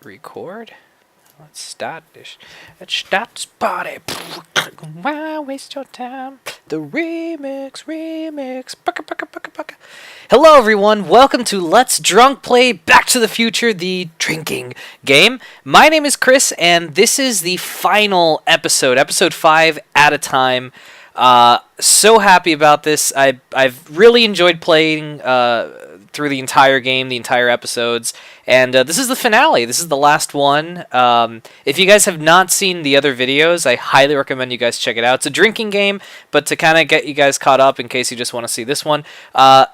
Record. Let's start this. Let's start this party. Why waste your time? The remix. Baka. Hello, everyone. Welcome to Let's Drunk Play Back to the Future, the drinking game. My name is Chris, and this is the final episode, episode 5 at a time. So happy about this. I've really enjoyed playing through the entire game, the entire episodes, and this is the finale. This is the last one. If you guys have not seen the other videos, I highly recommend you guys check it out. It's a drinking game, but to kind of get you guys caught up in case you just want to see this one,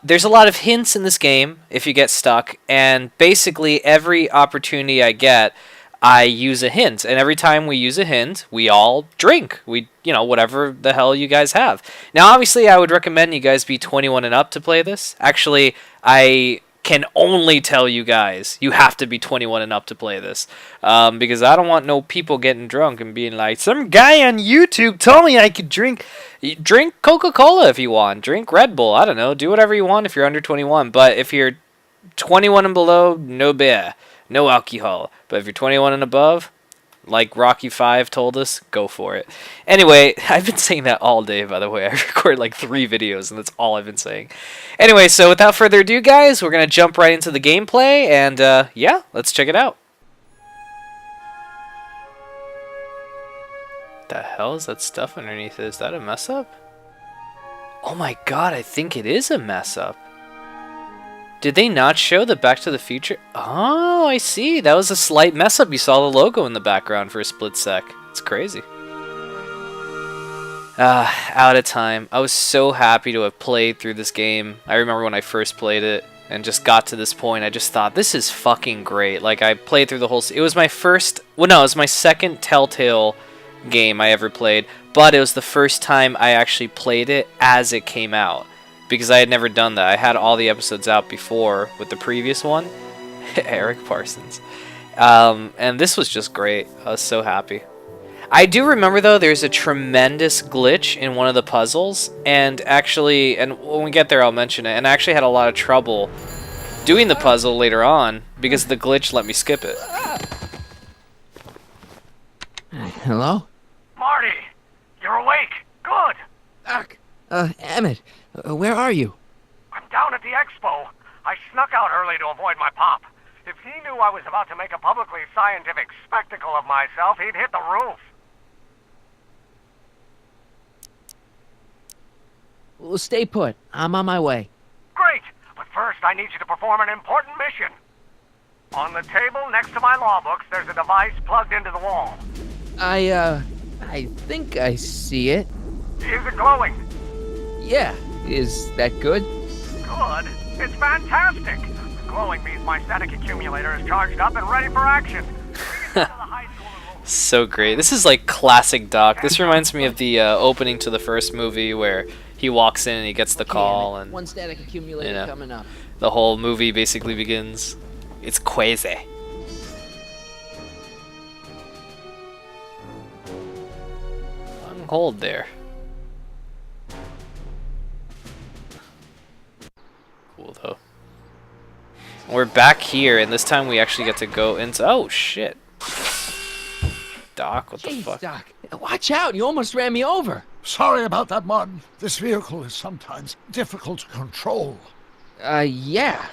there's a lot of hints in this game if you get stuck, and basically every opportunity I get, I use a hint, and every time we use a hint, we all drink. Whatever the hell you guys have. Now, obviously, I would recommend you guys be 21 and up to play this. Actually, I can only tell you guys, you have to be 21 and up to play this, because I don't want no people getting drunk and being like, some guy on YouTube told me I could drink. Drink Coca-Cola if you want. Drink Red Bull. I don't know. Do whatever you want if you're under 21, but if you're 21 and below, no beer. No alcohol. But if you're 21 and above, like Rocky 5 told us, go for it. Anyway, I've been saying that all day, by the way. I recorded like 3 videos, and that's all I've been saying. Anyway, so without further ado, guys, we're going to jump right into the gameplay, and yeah, let's check it out. The hell is that stuff underneath it? Is that a mess up? Oh my god, I think it is a mess up. Did they not show the Back to the Future? Oh, I see. That was a slight mess up. You saw the logo in the background for a split sec. It's crazy. Out of time. I was so happy to have played through this game. I remember when I first played it and just got to this point, I just thought, this is fucking great. Like, I played through the whole... It was my first... Well, no, it was my second Telltale game I ever played, but it was the first time I actually played it as it came out. Because I had never done that. I had all the episodes out before with the previous one. Eric Parsons. And this was just great. I was so happy. I do remember, though, there's a tremendous glitch in one of the puzzles. And actually, and when we get there, I'll mention it. And I actually had a lot of trouble doing the puzzle later on because the glitch let me skip it. Hello? Marty! You're awake! Good! Doc! Emmett, where are you? I'm down at the expo. I snuck out early to avoid my pop. If he knew I was about to make a publicly scientific spectacle of myself, he'd hit the roof. Well, stay put. I'm on my way. Great! But first, I need you to perform an important mission. On the table next to my law books, there's a device plugged into the wall. I think I see it. Is it glowing? Yeah. Is that good? Good? It's fantastic! Glowing means my static accumulator is charged up and ready for action. So great. This is like classic Doc. This reminds me of the opening to the first movie where he walks in and he gets the call, and one static accumulator coming up. The whole movie basically begins. It's crazy. On hold there. Cool though. We're back here, and this time we actually get to go into. Oh shit! Doc, what the Jeez, fuck? Doc, watch out! You almost ran me over. Sorry about that, Martin. This vehicle is sometimes difficult to control. Yeah.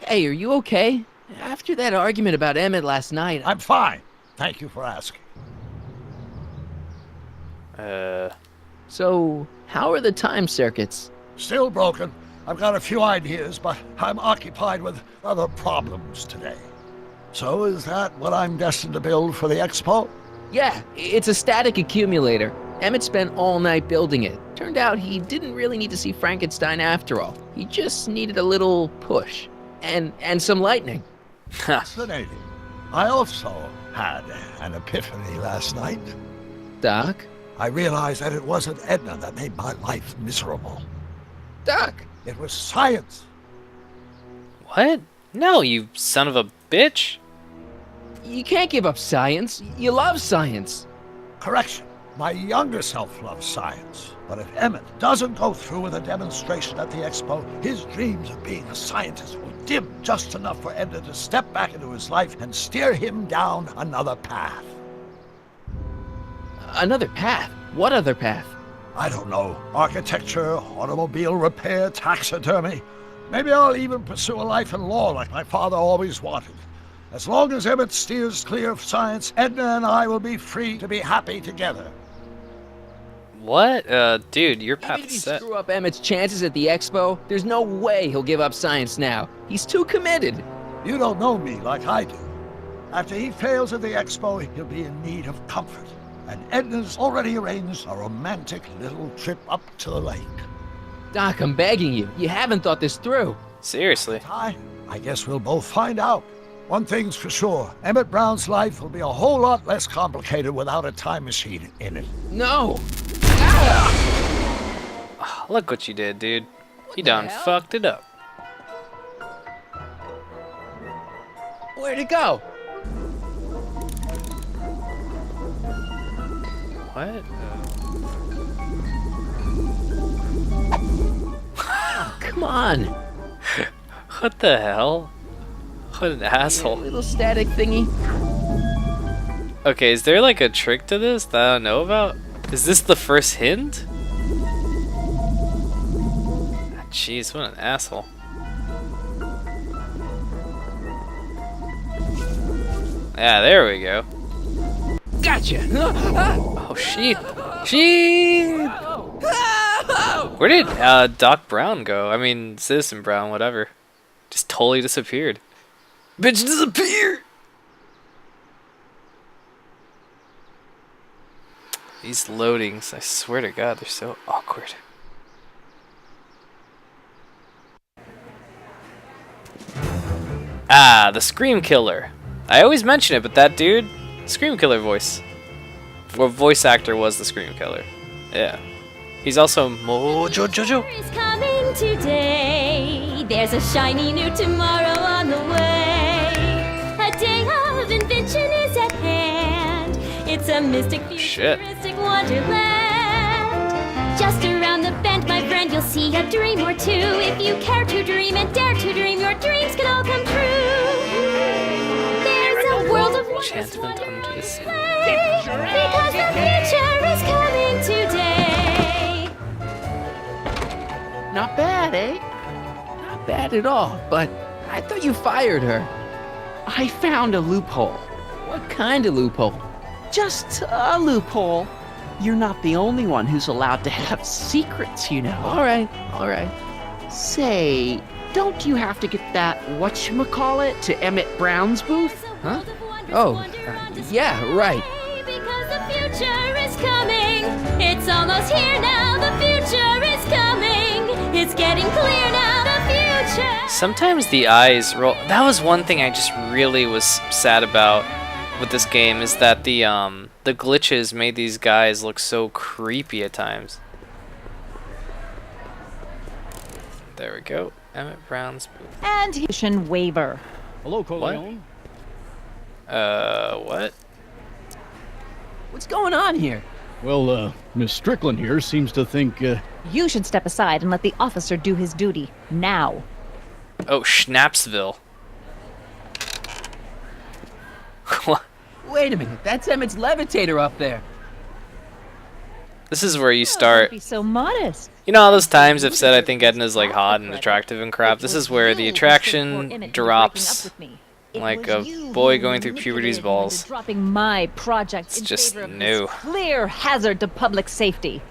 Hey, are you okay? After that argument about Emmett last night... I'm fine. Thank you for asking. So, how are the time circuits? Still broken. I've got a few ideas, but I'm occupied with other problems today. So is that what I'm destined to build for the expo? Yeah, it's a static accumulator. Emmett spent all night building it. Turned out he didn't really need to see Frankenstein after all. He just needed a little push. And some lightning. Fascinating. I also had an epiphany last night. Doc? I realized that it wasn't Edna that made my life miserable. Doc! It was science. What? No, you son of a bitch. You can't give up science. You love science. Correction. My younger self loves science. But if Emmett doesn't go through with a demonstration at the expo, his dreams of being a scientist will dim just enough for Edna to step back into his life and steer him down another path. Another path? What other path? I don't know. Architecture, automobile repair, taxidermy. Maybe I'll even pursue a life in law like my father always wanted. As long as Emmett steers clear of science, Edna and I will be free to be happy together. What? Dude, your path Even if is you set. screw up Emmett's chances at the expo, there's no way he'll give up science now. He's too committed. You don't know me like I do. After he fails at the expo, he'll be in need of comfort. And Edna's already arranged a romantic little trip up to the lake. Doc, I'm begging you. You haven't thought this through. Seriously. I guess we'll both find out. One thing's for sure, Emmett Brown's life will be a whole lot less complicated without a time machine in it. No! Look what you did, dude. You the done hell? fucked it up. Where'd it go? What? Come on. What the hell? What an asshole. Little static thingy. Okay, is there like a trick to this that I don't know about? Is this the first hint? Ah, jeez, what an asshole. Yeah, there we go. Gotcha. Oh, shit. Shit! Where did Doc Brown go? I mean, Citizen Brown, whatever. Just totally disappeared. Bitch disappeared! These loadings, I swear to God, they're so awkward. Ah, the Scream Killer. I always mention it, but that dude, Scream Killer voice. What voice actor was the Scream Killer? Yeah. He's also Mojo Jojo. Is coming today. There's a shiny new tomorrow on the way. A day of invention is at hand. It's a mystic, Shit. futuristic wonderland. Just around the bend, my friend, you'll see a dream or two. If you care to dream and dare to dream, your dreams can all come true. There's a world of wonders, Enchantment wonder under the sea. because the future is coming today. Not bad, eh? Not bad at all, but I thought you fired her. I found a loophole. What kind of loophole? Just a loophole. You're not the only one who's allowed to have secrets, you know. All right. Say, don't you have to get that whatchamacallit to Emmett Brown's booth? Huh? Oh, yeah, right. Because the future is coming. It's almost here now. The future is coming. It's getting clear now. The future. Sometimes the eyes roll. That was one thing I just really was sad about with this game, is that the glitches made these guys look so creepy at times. There we go. Emmett Brown's booth. And mission waiver. Hello, Corleone. What? What's going on here? Well, Miss Strickland here seems to think, You should step aside and let the officer do his duty. Now. Oh, Schnapsville. What? Wait a minute, that's Emmett's levitator up there. This is where you Don't start. be so modest. You know all those times I've said I think Edna's like hot and attractive and crap? This is where the attraction drops. Like a boy going through puberty's balls. Dropping my project It's in just favor of new. this clear hazard to public safety.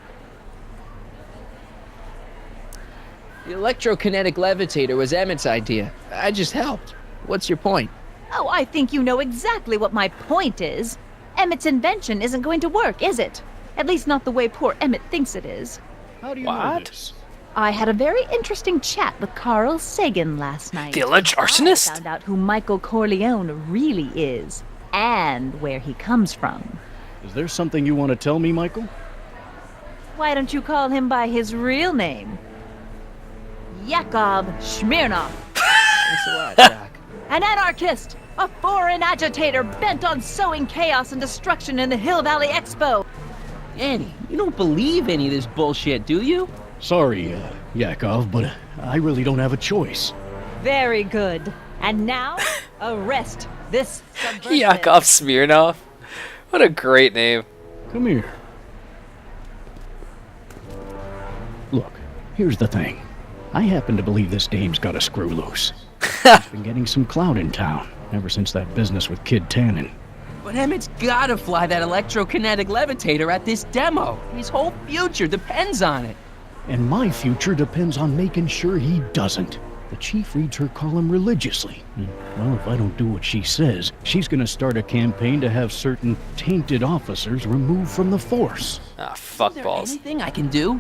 The electrokinetic levitator was Emmett's idea. I just helped. What's your point? Oh, I think you know exactly what my point is. Emmett's invention isn't going to work, is it? At least not the way poor Emmett thinks it is. how do you know What? this? I had a very interesting chat with Carl Sagan last night. The alleged I arsonist? found out who Michael Corleone really is and where he comes from. Is there something you want to tell me, Michael? Why don't you call him by his real name? Yakov Smirnov. Thanks a lot, Doc. An anarchist, a foreign agitator bent on sowing chaos and destruction in the Hill Valley Expo. Annie, you don't believe any of this bullshit, do you? Sorry, Yakov, but I really don't have a choice. Very good. And now, arrest this subversive. Yakov Smirnov. What a great name. Come here. Look, here's the thing. I happen to believe this dame's got a screw loose. She's been getting some clout in town, ever since that business with Kid Tannen. But Emmett's gotta fly that electrokinetic levitator at this demo. His whole future depends on it. And my future depends on making sure he doesn't. The chief reads her column religiously. Well, if I don't do what she says, she's gonna start a campaign to have certain tainted officers removed from the force. Ah, fuck Is there balls. anything I can do?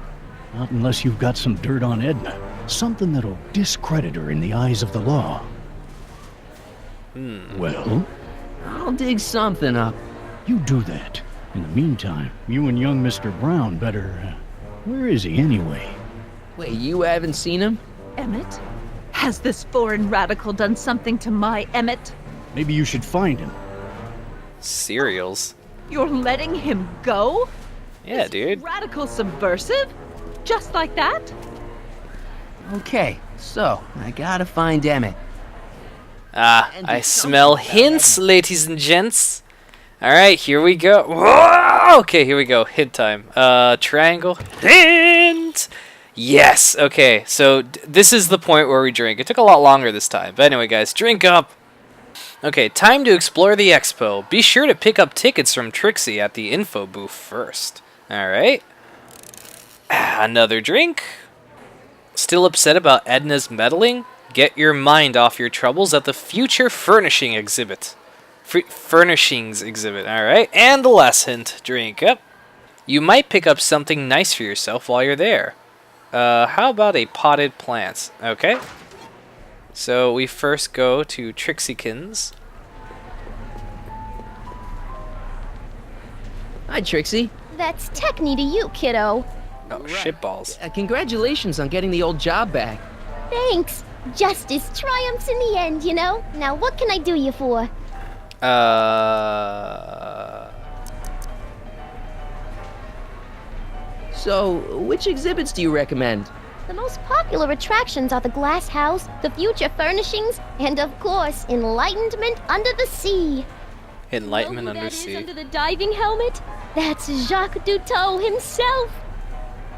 Not unless you've got some dirt on Edna. Something that'll discredit her in the eyes of the law. Well, I'll dig something up. you do that. In the meantime, you and young Mr. Brown better... where is he anyway? Wait, you haven't seen him? Emmett? Has this foreign radical done something to my Emmett? Maybe you should find him. Cereals. You're letting him go? Yeah, dude. Radical subversive? Just like that? Okay, so I gotta find Emmett. Ah, And I do something smell about hints, ladies and gents. Alright, here we go. Whoa! Okay, here we go. Hint time. Triangle. Hint! Yes! Okay, so this is the point where we drink. It took a lot longer this time. But anyway, guys, drink up! Okay, time to explore the expo. Be sure to pick up tickets from Trixie at the info booth first. Alright. Another drink. Still upset about Edna's meddling? Get your mind off your troubles at the future furnishing exhibit. Furnishings exhibit, alright. And the last hint. Drink up. You might pick up something nice for yourself while you're there. How about a potted plant? Okay. So we first go to Trixiekins. Hi, Trixie. That's techni to you, kiddo. Oh, shitballs. Congratulations on getting the old job back. Thanks. Justice triumphs in the end, you know? Now what can I do you for? So, which exhibits do you recommend? The most popular attractions are the Glass House, the Future Furnishings, and of course, Enlightenment Under the Sea. Enlightenment Know who Under that is Sea. under the diving helmet? That's Jacques Duteau himself.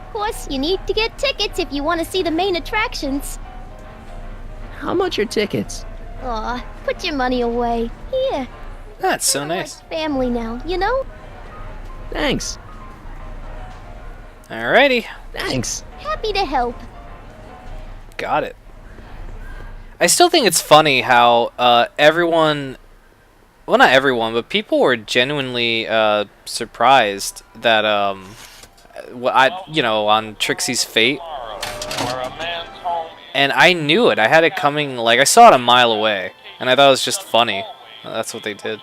Of course, you need to get tickets if you want to see the main attractions. How much are tickets? Aw, put your money away. Here. That's so Kinda nice. like family now, you know? Thanks. Alrighty. Thanks. Happy to help. Got it. I still think it's funny how everyone, well, not everyone, but people were genuinely surprised that on Trixie's fate, and I knew it. I had it coming. Like I saw it a mile away, and I thought it was just funny. That's what they did.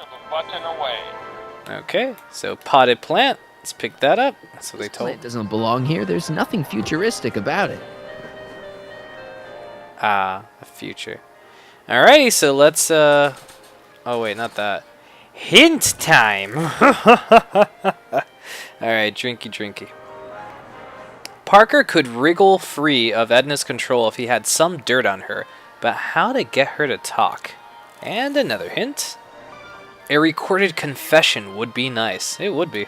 Okay, so potted plant. Let's pick that up. That's what they told. It doesn't belong here. There's nothing futuristic about it. Ah, a future. Alrighty, so let's oh wait, not that. Hint time. Alright, drinky. Parker could wriggle free of Edna's control if he had some dirt on her, but how to get her to talk? And another hint. A recorded confession would be nice. It would be.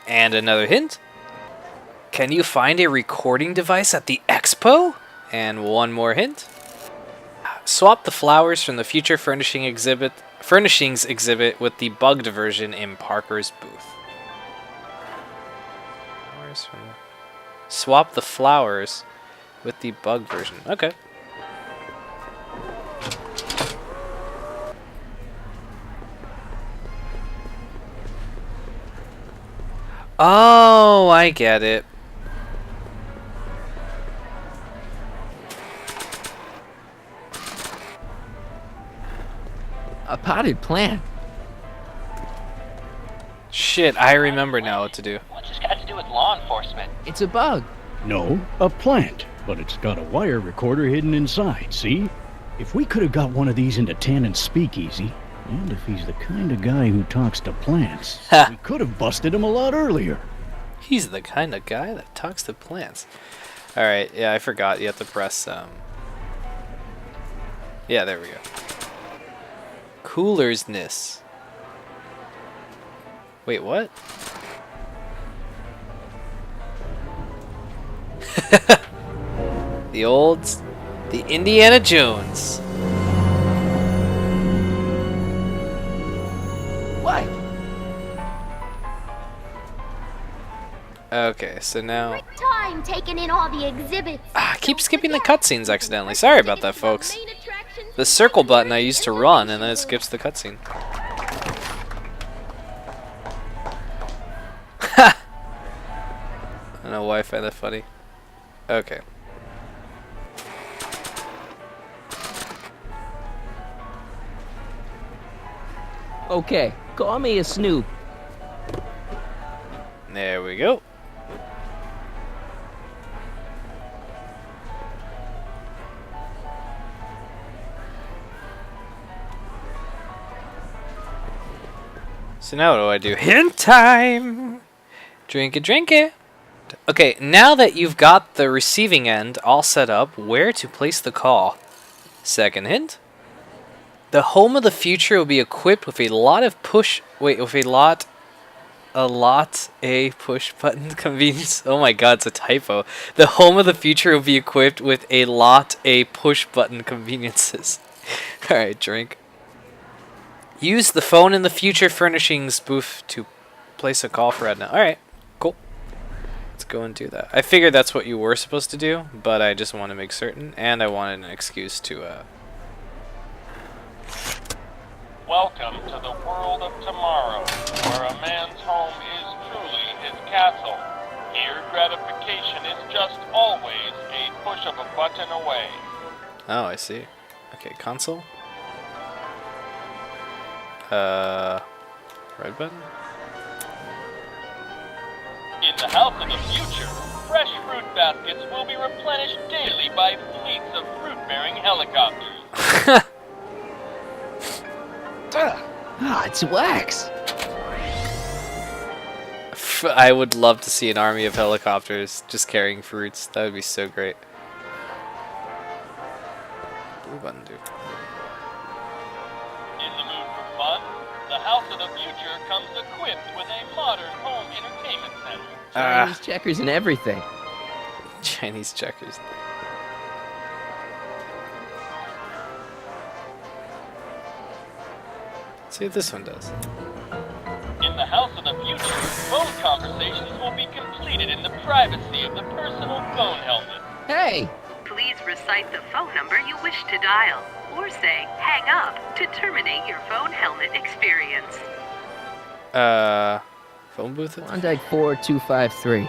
And another hint. Can you find a recording device at the expo? And one more hint. Swap the flowers from the future furnishings exhibit with the bugged version in Parker's booth. Swap the flowers with the bugged version. Okay. Oh, I get it. A potted plant. Shit, I remember now what to do. What's this got to do with law enforcement? It's a bug. No, a plant. But it's got a wire recorder hidden inside, see? If we could have got one of these into Tannen's speakeasy, and if he's the kind of guy who talks to plants, we could have busted him a lot earlier. He's the kind of guy that talks to plants. Alright, yeah, I forgot. You have to press, yeah, there we go. Coolersness. Wait, what? The Indiana Jones. What? Okay, so now... Time taking in all the exhibits. I keep skipping the cutscenes accidentally. Sorry about that, folks. The circle button I used to run, and then it skips the cutscene. Ha! I don't know why I find that funny. Okay. Okay, call me a snoop. There we go. So now what do I do? Hint time! Drink it, drink it! Okay, now that you've got the receiving end all set up, where to place the call? Second hint. The home of the future will be equipped with a lot of push button convenience. Oh my god, it's a typo. The home of the future will be equipped with a lot of push button conveniences. Alright, drink. Use the phone in the future furnishings booth to place a call for Edna. Alright, cool. Let's go and do that. I figured that's what you were supposed to do, but I just want to make certain, and I wanted an excuse to, Welcome to the world of tomorrow, where a man's home is truly his castle. Here, gratification is just always a push of a button away. Oh, I see. Okay, console. Red button? In the house of the future, fresh fruit baskets will be replenished daily by fleets of fruit-bearing helicopters. It's wax. I would love to see an army of helicopters just carrying fruits. That would be so great. Blue button, dude. In the mood for fun, the house of the future comes equipped with a modern home entertainment center. Chinese checkers and everything. Chinese checkers. Let's see what this one does. In the house of the future, phone conversations will be completed in the privacy of the personal phone helmet. Hey! Please recite the phone number you wish to dial, or say hang up to terminate your phone helmet experience. Phone booth? Klondike 4253.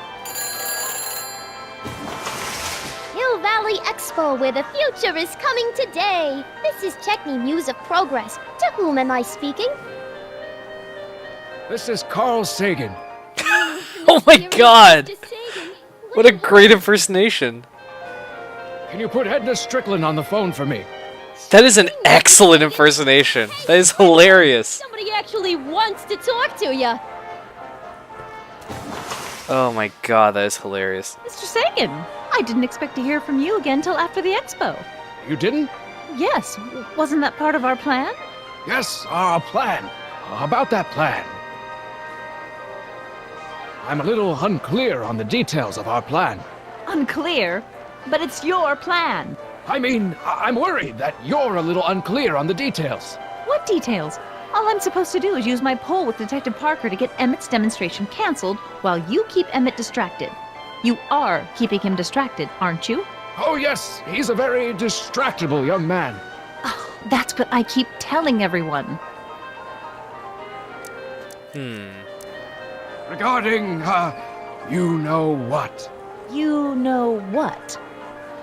Hill Valley Expo, where the future is coming today. This is Checkney Muse of Progress. To whom am I speaking? This is Carl Sagan. Oh my god! What a great impersonation. Can you put Edna Strickland on the phone for me? That is an excellent impersonation. That is hilarious. Somebody actually wants to talk to you. Oh my god, that is hilarious. Mr. Sagan, I didn't expect to hear from you again till after the expo. You didn't? Yes, wasn't that part of our plan? Yes, our plan. About that plan. I'm a little unclear on the details of our plan. Unclear? But it's your plan. I mean, I'm worried that you're a little unclear on the details. What details? All I'm supposed to do is use my poll with Detective Parker to get Emmett's demonstration canceled while you keep Emmett distracted. You are keeping him distracted, aren't you? Oh yes, he's a very distractible young man. Oh, that's what I keep telling everyone. Regarding, you know what? You know what?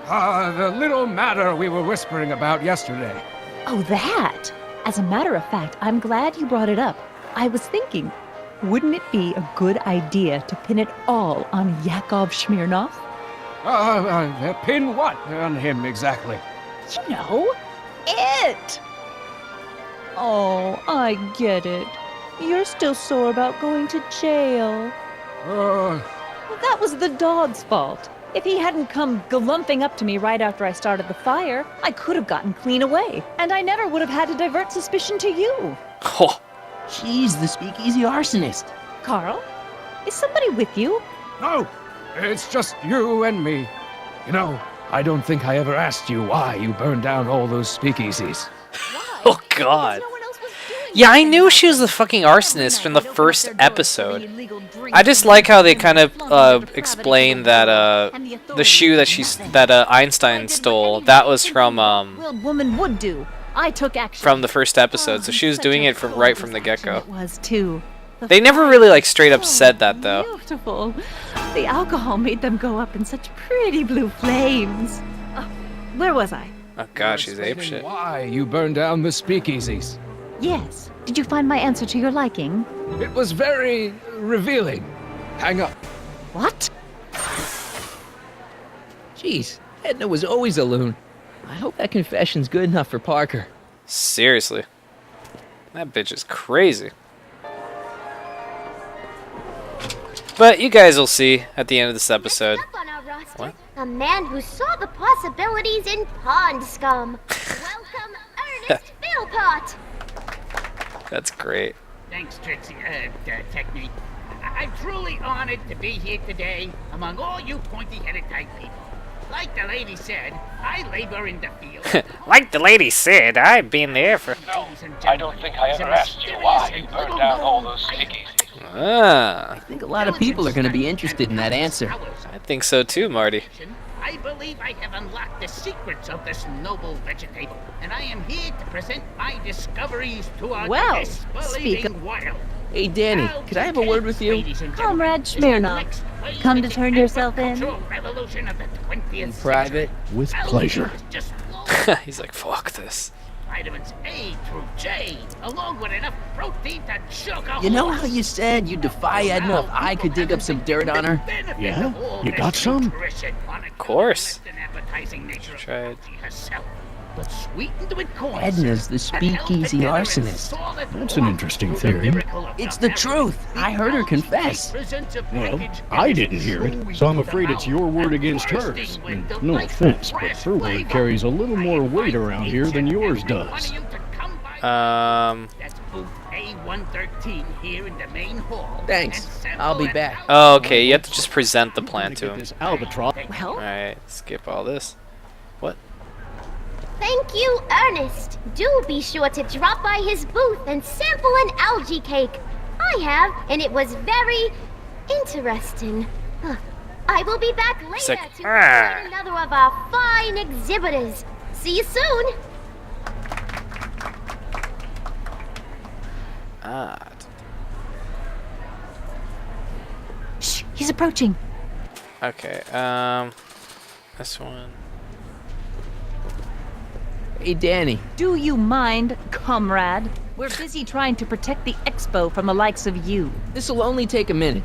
The little matter we were whispering about yesterday. Oh, that! As a matter of fact, I'm glad you brought it up. I was thinking, wouldn't it be a good idea to pin it all on Yakov Smirnov? Pin what on him exactly? You know, it! Oh, I get it. You're still sore about going to jail. Well, that was the dog's fault. If he hadn't come galumping up to me right after I started the fire, I could have gotten clean away, and I never would have had to divert suspicion to you. Oh, She's the speakeasy arsonist. Carl, is somebody with you? No, it's just you and me. You know, I don't think I ever asked you why you burned down all those speakeasies. oh God. Yeah, I knew she was the fucking arsonist from the first episode. I just like how they kind of explain that the shoe that Einstein stole, that was from Woman would do. I took action. from the first episode, so she was doing it from right from the get-go. It was too. They never really like straight up said that though. Beautiful. The alcohol made them go up in such pretty blue flames. Where was I? Oh God, she's apeshit. Why you burned down the speakeasies? Yes. Did you find my answer to your liking? It was very revealing. Hang up. What? Jeez, Edna was always a loon. I hope that confession's good enough for Parker. Seriously, that bitch is crazy. But you guys will see at the end of this episode. Next up on our roster, What? a man who saw the possibilities in pond scum. Welcome, Ernest Philpott. That's great. Thanks, Trixie, Technique. I'm truly honored to be here today among all you pointy-headed type people. Like the lady said, I labor in the field. Like the lady said, I've been there for. No, I don't think I ever asked you why you burned down all those speakeasies. Ah, I think a lot of people are going to be interested in that answer. I think so too, Marty. I believe I have unlocked the secrets of this noble vegetable, and I am here to present my discoveries to our Well, disbelieving world. Hey, Danny, could I have a word with you? Comrade Smirnov, come to turn yourself in? Revolution of the 20th In private? With pleasure. He's like, fuck this. Vitamins A through J, along with enough protein to choke a You know horse. how you said you'd defy Edna if I could dig up some dirt on her? Yeah? You got some? Of course. Try it. But sweetened with corn Edna's the speakeasy arsonist. That's an interesting theory. It's the truth. I heard her confess. Well, I didn't hear it, so I'm afraid it's your word against hers. And no offense, but her word carries a little more weight around here than yours does. That's booth A113 here in the main hall. Thanks. I'll be back. Oh, okay, you have to just present the plan to him. This albatross. Well, Alright, skip all this. What? Thank you, Ernest. Do be sure to drop by his booth and sample an algae cake. I have, and it was very interesting. I will be back later like, to present another of our fine exhibitors. See you soon. Ah. shh, he's approaching. Okay, this one. Hey, Danny. Do you mind, comrade? We're busy trying to protect the expo from the likes of you. This'll only take a minute.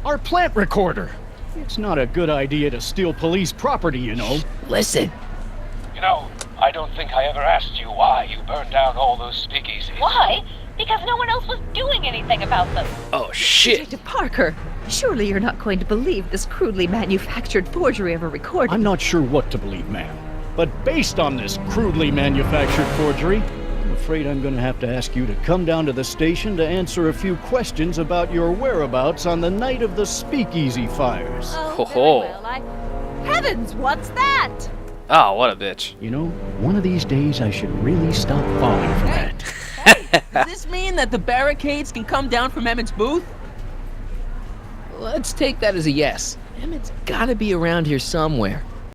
Our plant recorder. It's not a good idea to steal police property, you know. Listen. You know, I don't think I ever asked you why you burned down all those speakeasies. Why? Because no one else was doing anything about them. Oh, shit. Detective Parker, surely you're not going to believe this crudely manufactured forgery of a recording. I'm not sure what to believe, ma'am. But based on this crudely manufactured forgery, I'm afraid I'm going to have to ask you to come down to the station to answer a few questions about your whereabouts on the night of the speakeasy fires. Oh, Ho-ho. very well, Heavens, what's that? Oh, what a bitch. You know, one of these days I should really stop falling for that. Hey, does this mean that the barricades can come down from Emmett's booth? Let's take that as a yes. Emmett's gotta be around here somewhere.